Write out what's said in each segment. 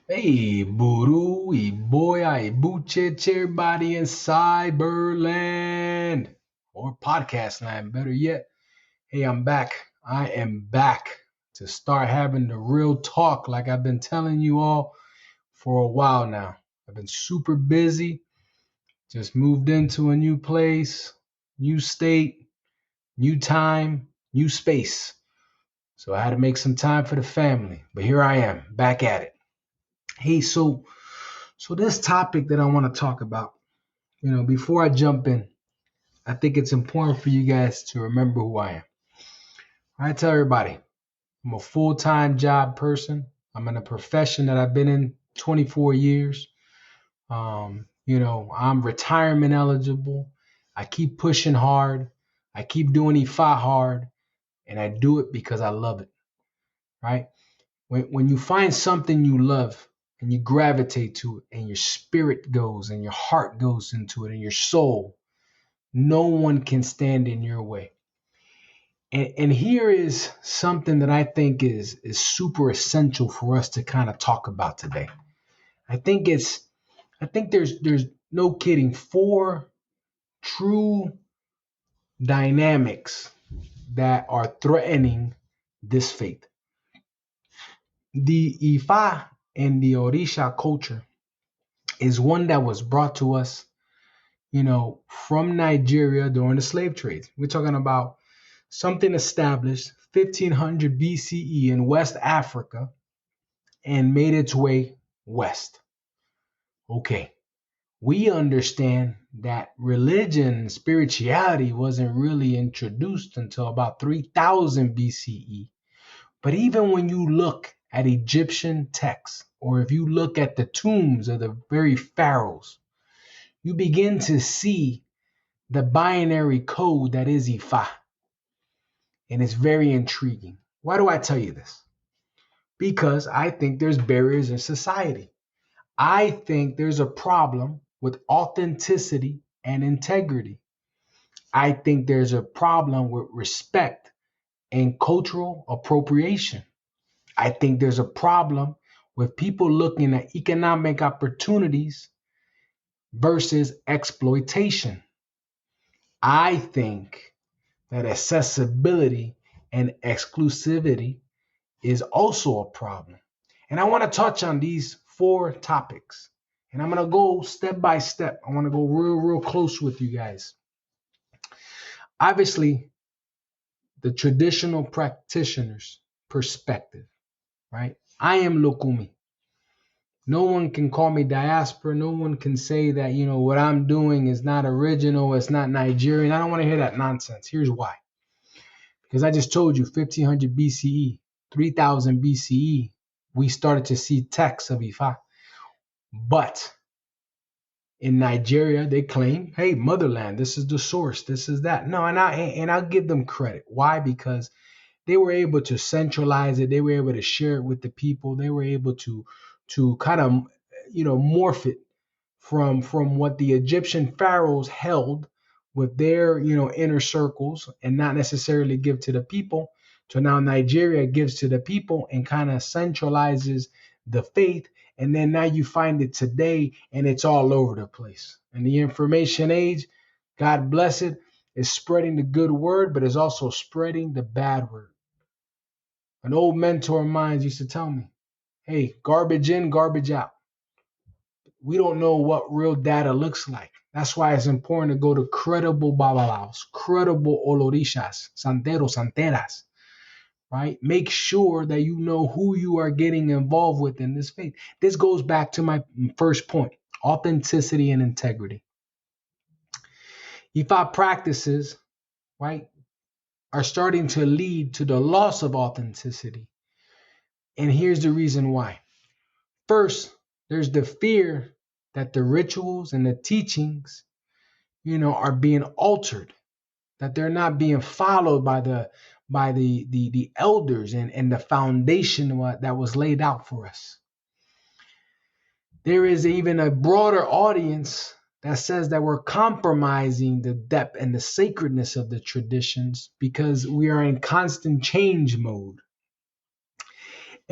Hey, Buru, Iboya, Ibuche, everybody in Cyberland or podcast land, better yet. Hey, I'm back. I am back to start having the real talk like I've been telling you all for a while now. I've been super busy, just moved into a new place, new state, new time, new space. So I had to make some time for the family. But here I am, back at it. Hey, so this topic that I want to talk about, before I jump in, I think it's important for you guys to remember who I am. I tell everybody, I'm a full-time job person. I'm in a profession that I've been in 24 years. I'm retirement eligible. I keep pushing hard. I keep doing Ifa hard, and I do it because I love it, right? When you find something you love and you gravitate to it and your spirit goes and your heart goes into it and your soul, no one can stand in your way. And here is something that I think is super essential for us to kind of talk about today. I think it's I think there's no kidding, four true dynamics that are threatening this faith. The Ifa and the Orisha culture is one that was brought to us, from Nigeria during the slave trades. We're talking about something established 1500 BCE in West Africa and made its way west. Okay, we understand that religion and spirituality wasn't really introduced until about 3000 BCE. But even when you look at Egyptian texts, or if you look at the tombs of the very pharaohs, you begin to see the binary code that is Ifa. And it's very intriguing. Why do I tell you this? Because I think there's barriers in society. I think there's a problem with authenticity and integrity. I think there's a problem with respect and cultural appropriation. I think there's a problem with people looking at economic opportunities versus exploitation. I think that accessibility and exclusivity is also a problem. And I want to touch on these four topics. And I'm going to go step by step. I want to go real close with you guys. Obviously, the traditional practitioner's perspective, right? I am Lokumi. No one can call me diaspora. No one can say that, what I'm doing is not original, it's not Nigerian. I don't want to hear that nonsense. Here's why. Because I just told you 1500 BCE, 3000 BCE, we started to see texts of Ifa. But in Nigeria, they claim, hey, motherland, this is the source, this is that. No, and I'll give them credit. Why? Because they were able to centralize it. They were able to share it with the people. They were able to kind of morph it from what the Egyptian pharaohs held with their inner circles and not necessarily give to the people, to now Nigeria gives to the people and kind of centralizes the faith. And then now you find it today and it's all over the place. And the information age, God bless it, is spreading the good word, but is also spreading the bad word. An old mentor of mine used to tell me, hey, garbage in, garbage out. We don't know what real data looks like. That's why it's important to go to credible babalaos, credible olorishas, santeros, santeras, right? Make sure that you know who you are getting involved with in this faith. This goes back to my first point, authenticity and integrity. Ifa practices, right, are starting to lead to the loss of authenticity. And here's the reason why. First, there's the fear that the rituals and the teachings, are being altered, that they're not being followed by the elders and the foundation that was laid out for us. There is even a broader audience that says that we're compromising the depth and the sacredness of the traditions because we are in constant change mode.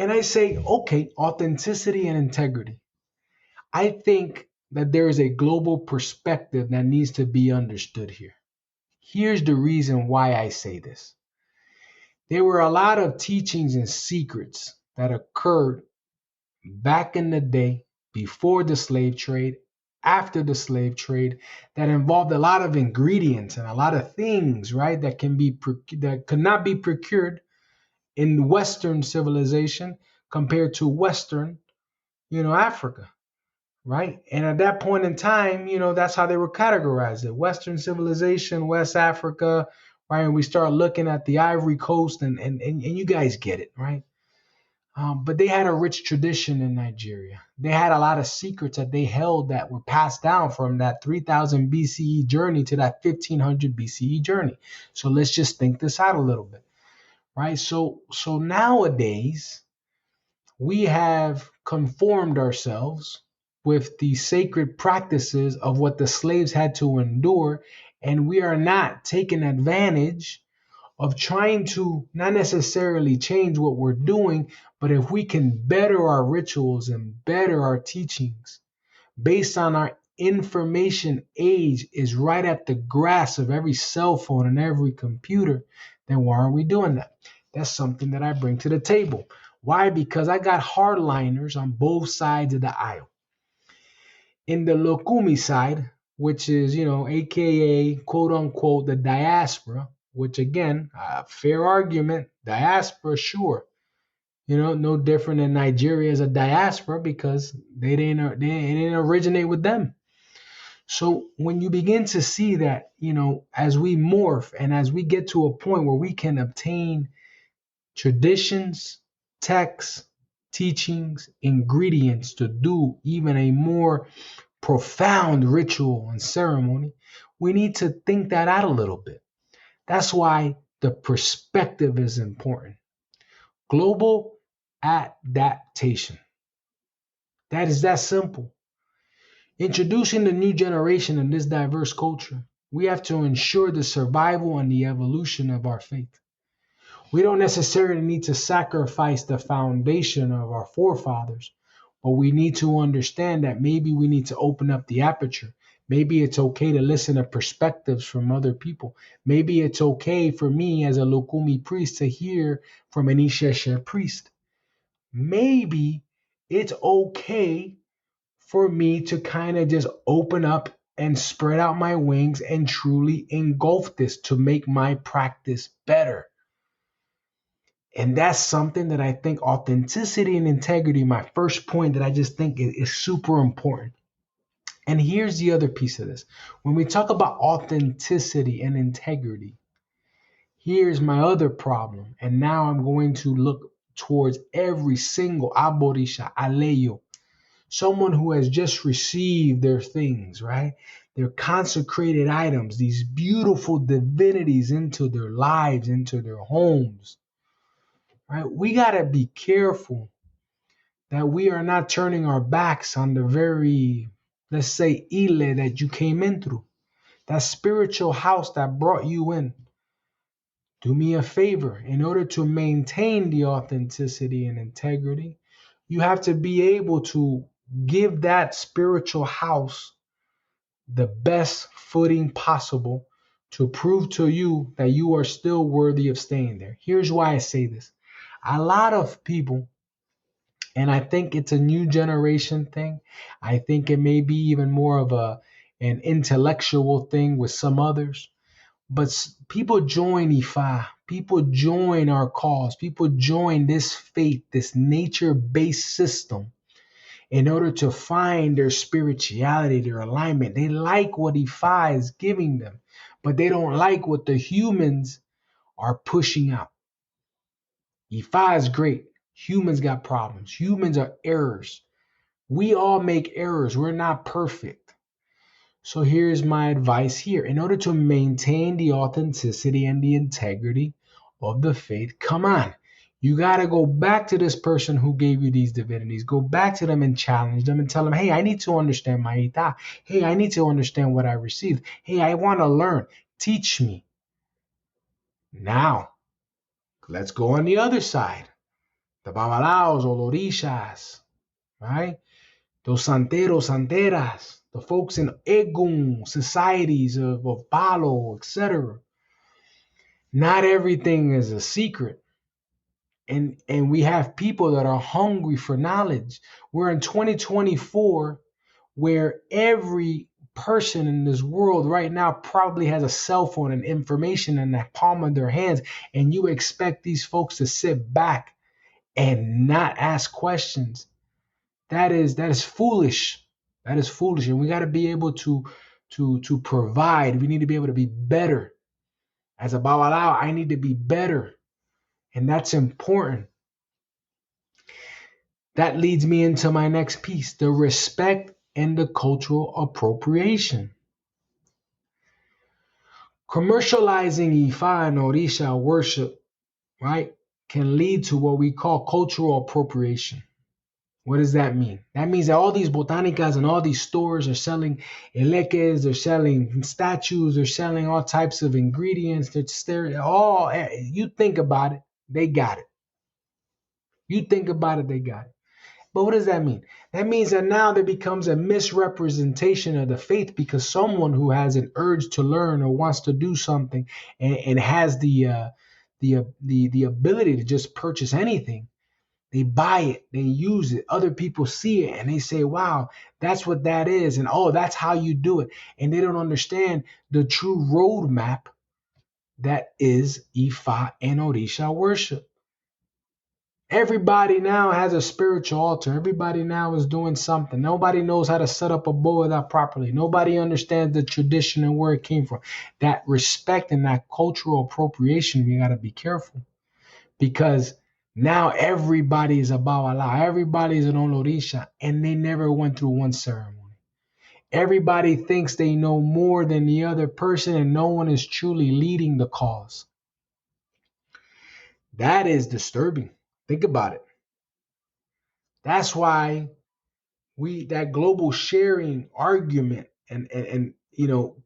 And I say, okay, authenticity and integrity. I think that there is a global perspective that needs to be understood here. Here's the reason why I say this. There were a lot of teachings and secrets that occurred back in the day, before the slave trade, after the slave trade, that involved a lot of ingredients and a lot of things, right, that could not be procured in Western civilization compared to Western, Africa, right? And at that point in time, that's how they were categorized: it Western civilization, West Africa, right? And we start looking at the Ivory Coast, and you guys get it, right? But they had a rich tradition in Nigeria. They had a lot of secrets that they held that were passed down from that 3000 BCE journey to that 1500 BCE journey. So let's just think this out a little bit, right? So nowadays we have conformed ourselves with the sacred practices of what the slaves had to endure, and we are not taking advantage of trying to not necessarily change what we're doing, but if we can better our rituals and better our teachings based on our information age is right at the grasp of every cell phone and every computer, then why aren't we doing that? That's something that I bring to the table. Why? Because I got hardliners on both sides of the aisle. In the Lokumi side, which is, AKA quote unquote the diaspora, which again, fair argument, diaspora, sure. No different than Nigeria as a diaspora because they didn't originate with them. So when you begin to see that, as we morph and as we get to a point where we can obtain traditions, texts, teachings, ingredients to do even a more profound ritual and ceremony, we need to think that out a little bit. That's why the perspective is important. Global adaptation. That is that simple. Introducing the new generation in this diverse culture, we have to ensure the survival and the evolution of our faith. We don't necessarily need to sacrifice the foundation of our forefathers, but we need to understand that maybe we need to open up the aperture. Maybe it's okay to listen to perspectives from other people. Maybe it's okay for me as a Lukumi priest to hear from an Isheshe priest. Maybe it's okay for me to kind of just open up and spread out my wings and truly engulf this to make my practice better. And that's something that I think authenticity and integrity, my first point that I just think is super important. And here's the other piece of this. When we talk about authenticity and integrity, here's my other problem. And now I'm going to look towards every single aborisha, aleyo, someone who has just received their things, right? Their consecrated items, these beautiful divinities into their lives, into their homes, right? We got to be careful that we are not turning our backs on the very, let's say, ile that you came in through, that spiritual house that brought you in. Do me a favor. In order to maintain the authenticity and integrity, you have to be able to give that spiritual house the best footing possible to prove to you that you are still worthy of staying there. Here's why I say this. A lot of people, and I think it's a new generation thing. I think it may be even more of an intellectual thing with some others. But people join Ifa, people join our cause, people join this faith, this nature-based system in order to find their spirituality, their alignment. They like what Ifa is giving them, but they don't like what the humans are pushing out. Ifa is great. Humans got problems. Humans are errors. We all make errors. We're not perfect. So here's my advice here. In order to maintain the authenticity and the integrity of the faith, come on. You got to go back to this person who gave you these divinities. Go back to them and challenge them and tell them, hey, I need to understand my ita. Hey, I need to understand what I received. Hey, I want to learn. Teach me. Now, let's go on the other side. the babalaos or orishas, right? Those santeros, santeras, the folks in Egun societies of Palo, etc. Not everything is a secret. And we have people that are hungry for knowledge. We're in 2024 where every person in this world right now probably has a cell phone and information in the palm of their hands, and you expect these folks to sit back and not ask questions. That is foolish. That is foolish, and we got to be able to provide. We need to be able to be better. As a babalao, I need to be better, and that's important. That leads me into my next piece, the respect and the cultural appropriation. Commercializing Ifa and Orisha worship, right, can lead to what we call cultural appropriation. What does that mean? That means that all these botanicas and all these stores are selling eleques, they're selling statues, they're selling all types of ingredients. They're all, you think about it, they got it. You think about it, they got it. But what does that mean? That means that now there becomes a misrepresentation of the faith because someone who has an urge to learn or wants to do something and has the ability to just purchase anything, they buy it, they use it, other people see it and they say, wow, that's what that is. And oh, that's how you do it. And they don't understand the true roadmap that is Ifa and Orisha worship. Everybody now has a spiritual altar. Everybody now is doing something. Nobody knows how to set up a boda properly. Nobody understands the tradition and where it came from. That respect and that cultural appropriation, we got to be careful because now everybody is a babala. Everybody is an olorisha, and they never went through one ceremony. Everybody thinks they know more than the other person, and no one is truly leading the cause. That is disturbing. Think about it. That's why that global sharing argument and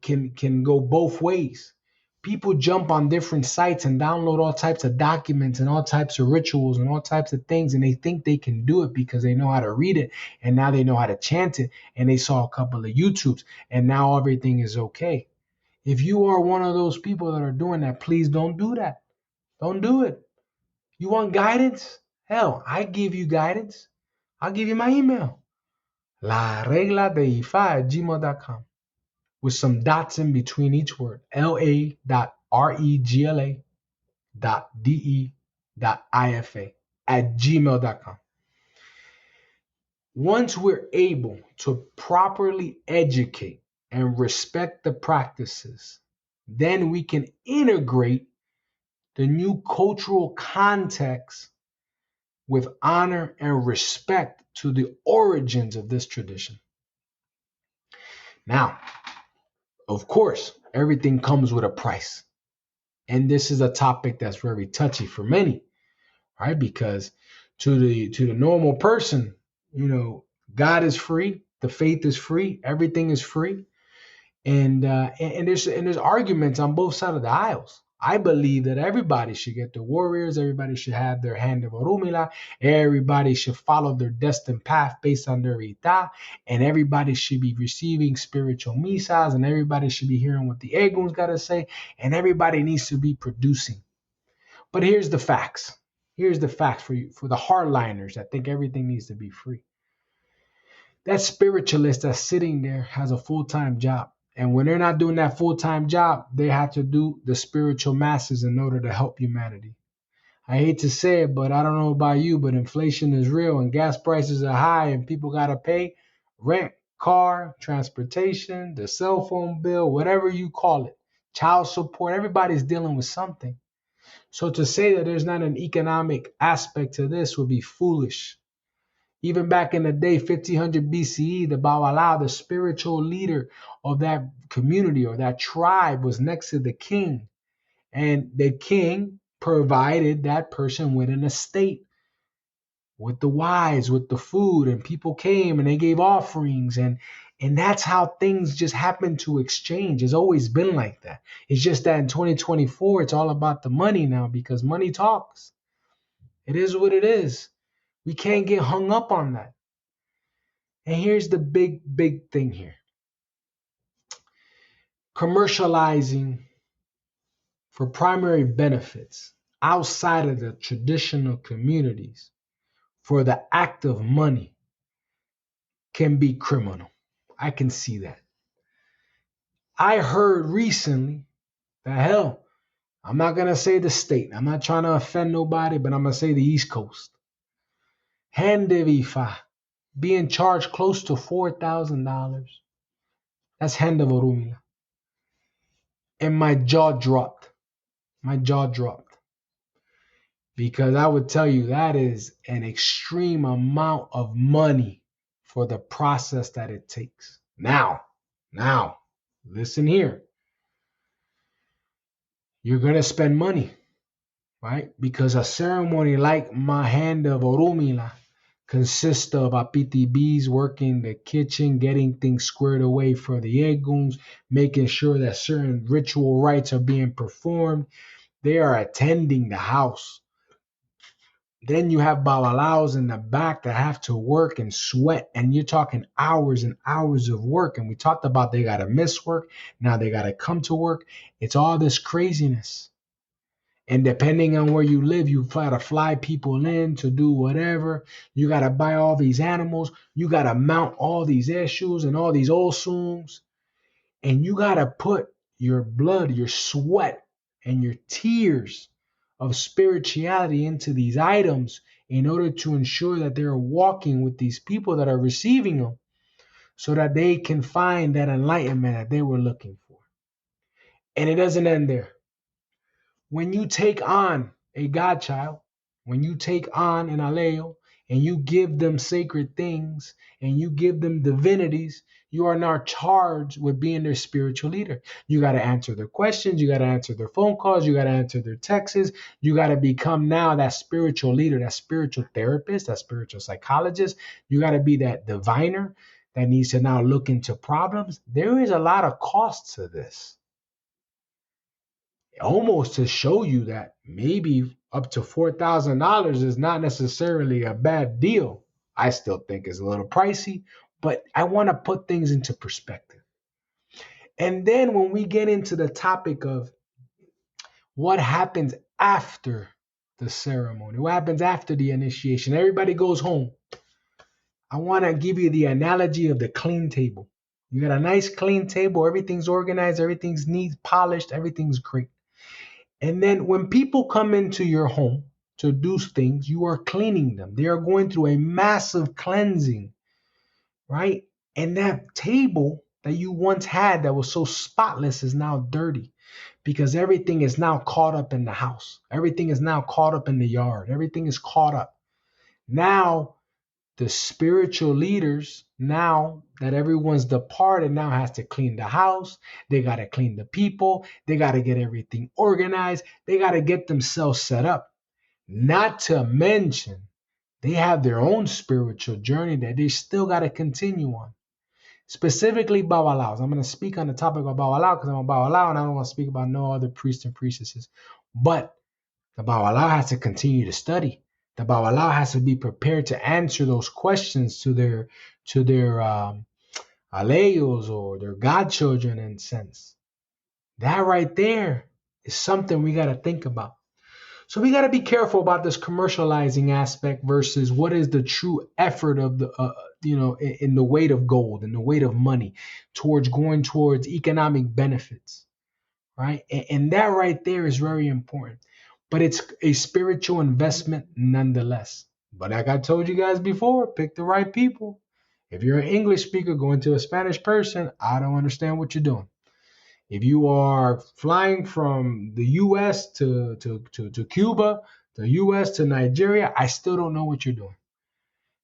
can go both ways. People jump on different sites and download all types of documents and all types of rituals and all types of things, and they think they can do it because they know how to read it and now they know how to chant it and they saw a couple of YouTubes and now everything is okay. If you are one of those people that are doing that, please don't do that. Don't do it. You want guidance? Hell, I give you guidance. I'll give you my email. La regla de Ifa@gmail.com with some dots in between each word. la.regla.de.ifa@gmail.com. Once we're able to properly educate and respect the practices, then we can integrate the new cultural context with honor and respect to the origins of this tradition. Now, of course, everything comes with a price. And this is a topic that's very touchy for many, right? Because to the normal person, God is free, the faith is free, everything is free. And there's arguments on both sides of the aisles. I believe that everybody should get their warriors, everybody should have their hand of Orumila, everybody should follow their destined path based on their ita, and everybody should be receiving spiritual misas, and everybody should be hearing what the Egun's got to say, and everybody needs to be producing. But here's the facts. Here's the facts for you, for the hardliners that think everything needs to be free. That spiritualist that's sitting there has a full-time job. And when they're not doing that full-time job, they have to do the spiritual masses in order to help humanity. I hate to say it, but I don't know about you, but inflation is real and gas prices are high and people got to pay rent, car, transportation, the cell phone bill, whatever you call it, child support. Everybody's dealing with something. So to say that there's not an economic aspect to this would be foolish. Even back in the day, 1500 BCE, the Bawala, the spiritual leader of that community or that tribe, was next to the king. And the king provided that person with an estate, with the wives, with the food, and people came and they gave offerings. And that's how things just happen to exchange. It's always been like that. It's just that in 2024, it's all about the money now because money talks. It is what it is. We can't get hung up on that. And here's the big thing here. Commercializing for primary benefits outside of the traditional communities for the act of money can be criminal. I can see that. I heard recently that hell, I'm not going to say the state. I'm not trying to offend nobody, but I'm going to say the East Coast. Hand of Ifa being charged close to $4,000. That's hand of Orumila. And my jaw dropped. My jaw dropped. Because I would tell you that is an extreme amount of money for the process that it takes. Now, listen here. You're going to spend money, right? Because a ceremony like my hand of Orumila consists of apitibis working the kitchen, getting things squared away for the eguns, making sure that certain ritual rites are being performed. They are attending the house. Then you have babalaos in the back that have to work and sweat, and you're talking hours and hours of work. And we talked about they got to miss work. Now they got to come to work. It's all this craziness. And depending on where you live, you got to fly people in to do whatever. You got to buy all these animals. You got to mount all these issues and all these osums. And you got to put your blood, your sweat, and your tears of spirituality into these items in order to ensure that they're walking with these people that are receiving them so that they can find that enlightenment that they were looking for. And it doesn't end there. When you take on a godchild, when you take on an aleo and you give them sacred things and you give them divinities, you are now charged with being their spiritual leader. You got to answer their questions. You got to answer their phone calls. You got to answer their texts. You got to become now that spiritual leader, that spiritual therapist, that spiritual psychologist. You got to be that diviner that needs to now look into problems. There is a lot of cost to this. Almost to show you that maybe up to $4,000 is not necessarily a bad deal. I still think it's a little pricey, but I want to put things into perspective. And then when we get into the topic of what happens after the ceremony, what happens after the initiation, everybody goes home. I want to give you the analogy of the clean table. You got a nice clean table, everything's organized, everything's neat, polished, everything's great. And then when people come into your home to do things, you are cleaning them. They are going through a massive cleansing, right? And that table that you once had that was so spotless is now dirty because everything is now caught up in the house. Everything is now caught up in the yard. Everything is caught up. Now, the spiritual leaders, now that everyone's departed, now has to clean the house. They got to clean the people. They got to get everything organized. They got to get themselves set up. Not to mention, they have their own spiritual journey that they still got to continue on. Specifically, Babalaos. I'm going to speak on the topic of Babalao because I'm a Babalao and I don't want to speak about no other priests and priestesses. But the Babalao has to continue to study. The Babalao has to be prepared to answer those questions to their aleyos or their godchildren in a sense. That right there is something we got to think about. So we got to be careful about this commercializing aspect versus what is the true effort of the, in the weight of gold, in the weight of money towards going towards economic benefits, right? And that right there is very important. But it's a spiritual investment nonetheless. But like I told you guys before, pick the right people. If you're an English speaker going to a Spanish person, I don't understand what you're doing. If you are flying from the US to Cuba, the US to Nigeria, I still don't know what you're doing.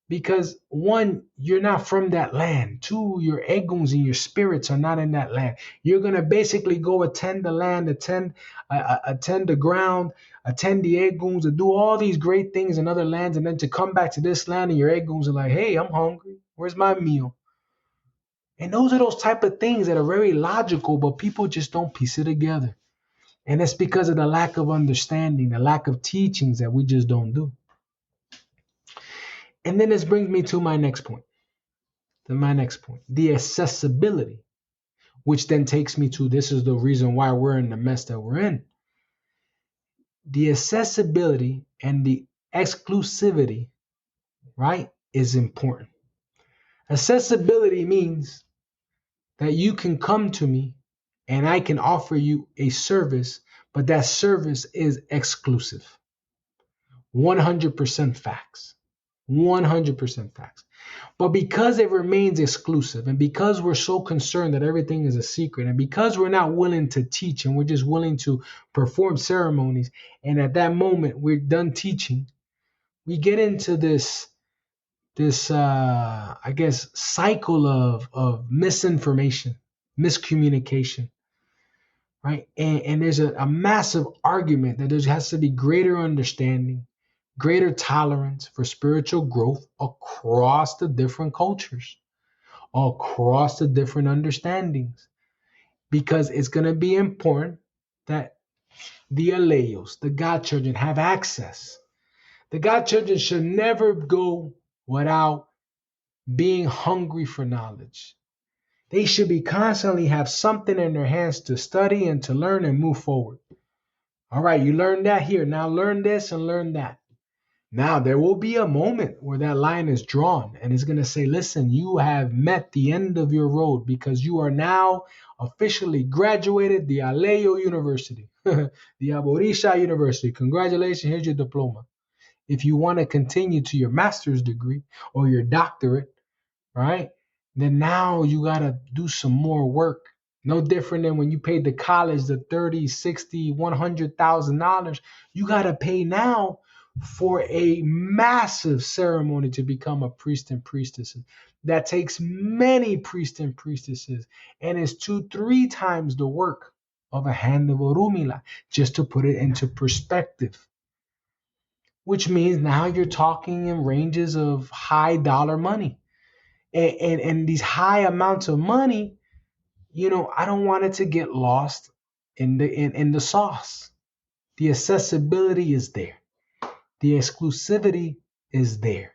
Because one, you're not from that land. Two, your eguns and your spirits are not in that land. You're gonna basically go attend the land, attend the ground, attend the eguns, and do all these great things in other lands, and then to come back to this land and your eguns are like, "Hey, I'm hungry. Where's my meal?" And those are those type of things that are very logical, but people just don't piece it together. And it's because of the lack of understanding, the lack of teachings that we just don't do. And then this brings me to my next point. The accessibility, which then takes me to this is the reason why we're in the mess that we're in. The accessibility and the exclusivity, right, is important. Accessibility means that you can come to me and I can offer you a service, but that service is exclusive. 100% facts. 100% facts. But because it remains exclusive, and because we're so concerned that everything is a secret, and because we're not willing to teach and we're just willing to perform ceremonies, and at that moment we're done teaching, we get into this I guess cycle of misinformation, miscommunication, right? And there's a massive argument that there has to be greater understanding, greater tolerance for spiritual growth across the different cultures, across the different understandings, because it's going to be important that the aleos, the godchildren, have access. The godchildren should never go without being hungry for knowledge. They should be constantly have something in their hands to study and to learn and move forward. All right, you learned that here. Now learn this and learn that. Now there will be a moment where that line is drawn and it's going to say, listen, you have met the end of your road because you are now officially graduated the Aleo University, the Aborisha University. Congratulations, here's your diploma. If you want to continue to your master's degree or your doctorate, right? Then now you got to do some more work. No different than when you paid the college the 30, 60, $100,000. You got to pay now for a massive ceremony to become a priest and priestess. That takes many priests and priestesses and is 2-3 times the work of a hand of Orumila, just to put it into perspective. Which means now you're talking in ranges of high dollar money. And these high amounts of money, I don't want it to get lost in the sauce. The accessibility is there. The exclusivity is there.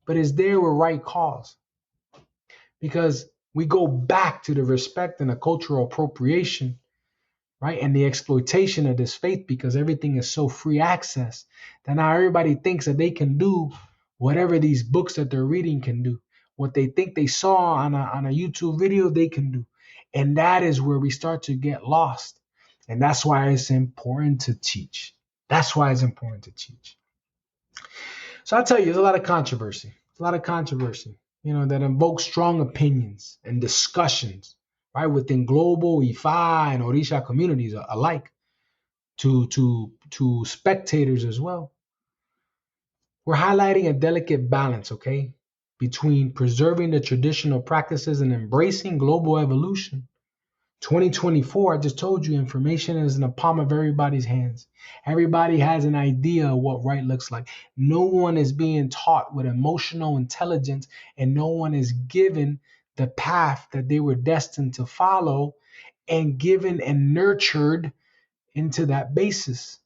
But it's there with right cause. Because we go back to the respect and the cultural appropriation, right? And the exploitation of this faith, because everything is so free access that now everybody thinks that they can do whatever these books that they're reading can do. What they think they saw on a YouTube video, they can do. And that is where we start to get lost. And that's why it's important to teach. That's why it's important to teach. So I'll tell you, there's a lot of controversy. That invokes strong opinions and discussions, right, within global Ifa and Orisha communities alike, to spectators as well. We're highlighting a delicate balance, okay, between preserving the traditional practices and embracing global evolution. 2024, I just told you, information is in the palm of everybody's hands. Everybody has an idea of what right looks like. No one is being taught with emotional intelligence, and no one is given the path that they were destined to follow and given and nurtured into that basis.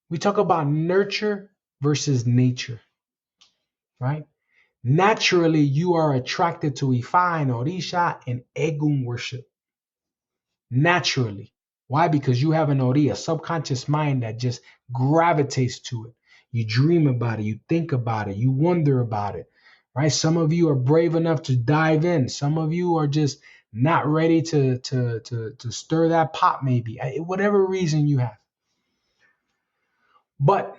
We talk about nurture versus nature, right? Naturally, you are attracted to Ifa and Orisha and Egun worship. Naturally. Why? Because you have an Ori, a subconscious mind that just gravitates to it. You dream about it, you think about it, you wonder about it, right? Some of you are brave enough to dive in. Some of you are just not ready to stir that pot, maybe, whatever reason you have. But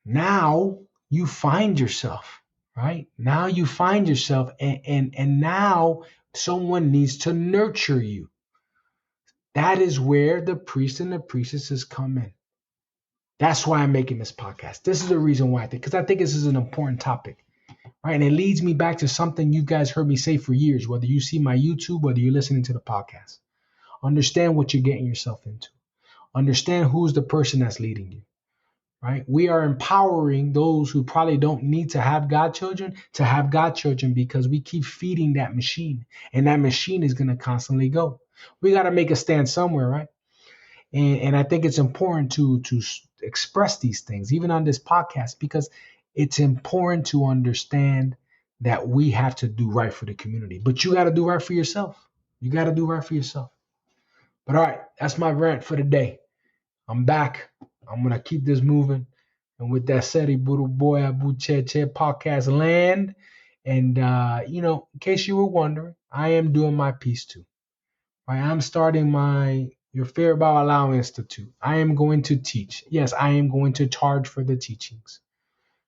now you find yourself, right? Now you find yourself, and now someone needs to nurture you. That is where the priest and the priestesses come in. That's why I'm making this podcast. This is the reason why because I think this is an important topic, right? And it leads me back to something you guys heard me say for years, whether you see my YouTube, whether you're listening to the podcast. Understand what you're getting yourself into. Understand who's the person that's leading you, right? We are empowering those who probably don't need to have godchildren to have godchildren because we keep feeding that machine, and that machine is going to constantly go. We got to make a stand somewhere, right? And I think it's important to express these things, even on this podcast, because it's important to understand that we have to do right for the community. But you got to do right for yourself. You got to do right for yourself. But all right, that's my rant for the day. I'm back. I'm going to keep this moving. And with that said, Iburu Boy Abu Che Che podcast land. And, in case you were wondering, I am doing my piece too. Right? I'm starting my Your Fear About Allowing Institute. I am going to teach. Yes, I am going to charge for the teachings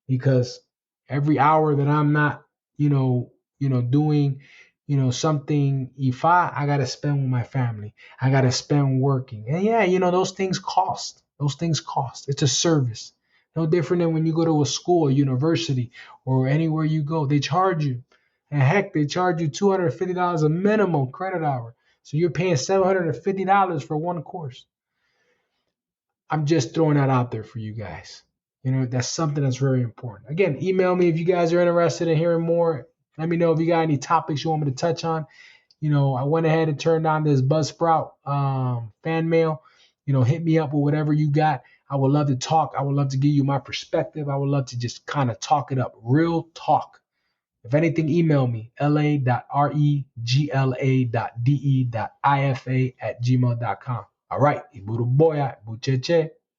because every hour that I'm not, doing, something Ifa, I gotta spend with my family. I gotta spend working. And yeah, those things cost. Those things cost. It's a service. No different than when you go to a school, a university, or anywhere you go. They charge you. And heck, they charge you $250 a minimum credit hour. So you're paying $750 for one course. I'm just throwing that out there for you guys. That's something that's very important. Again, email me if you guys are interested in hearing more. Let me know if you got any topics you want me to touch on. I went ahead and turned on this Buzzsprout fan mail. Hit me up with whatever you got. I would love to talk. I would love to give you my perspective. I would love to just kind of talk it up. Real talk. If anything, email me, la.regla.de.ifa@gmail.com. All right. Iburu Boya, Bucheche.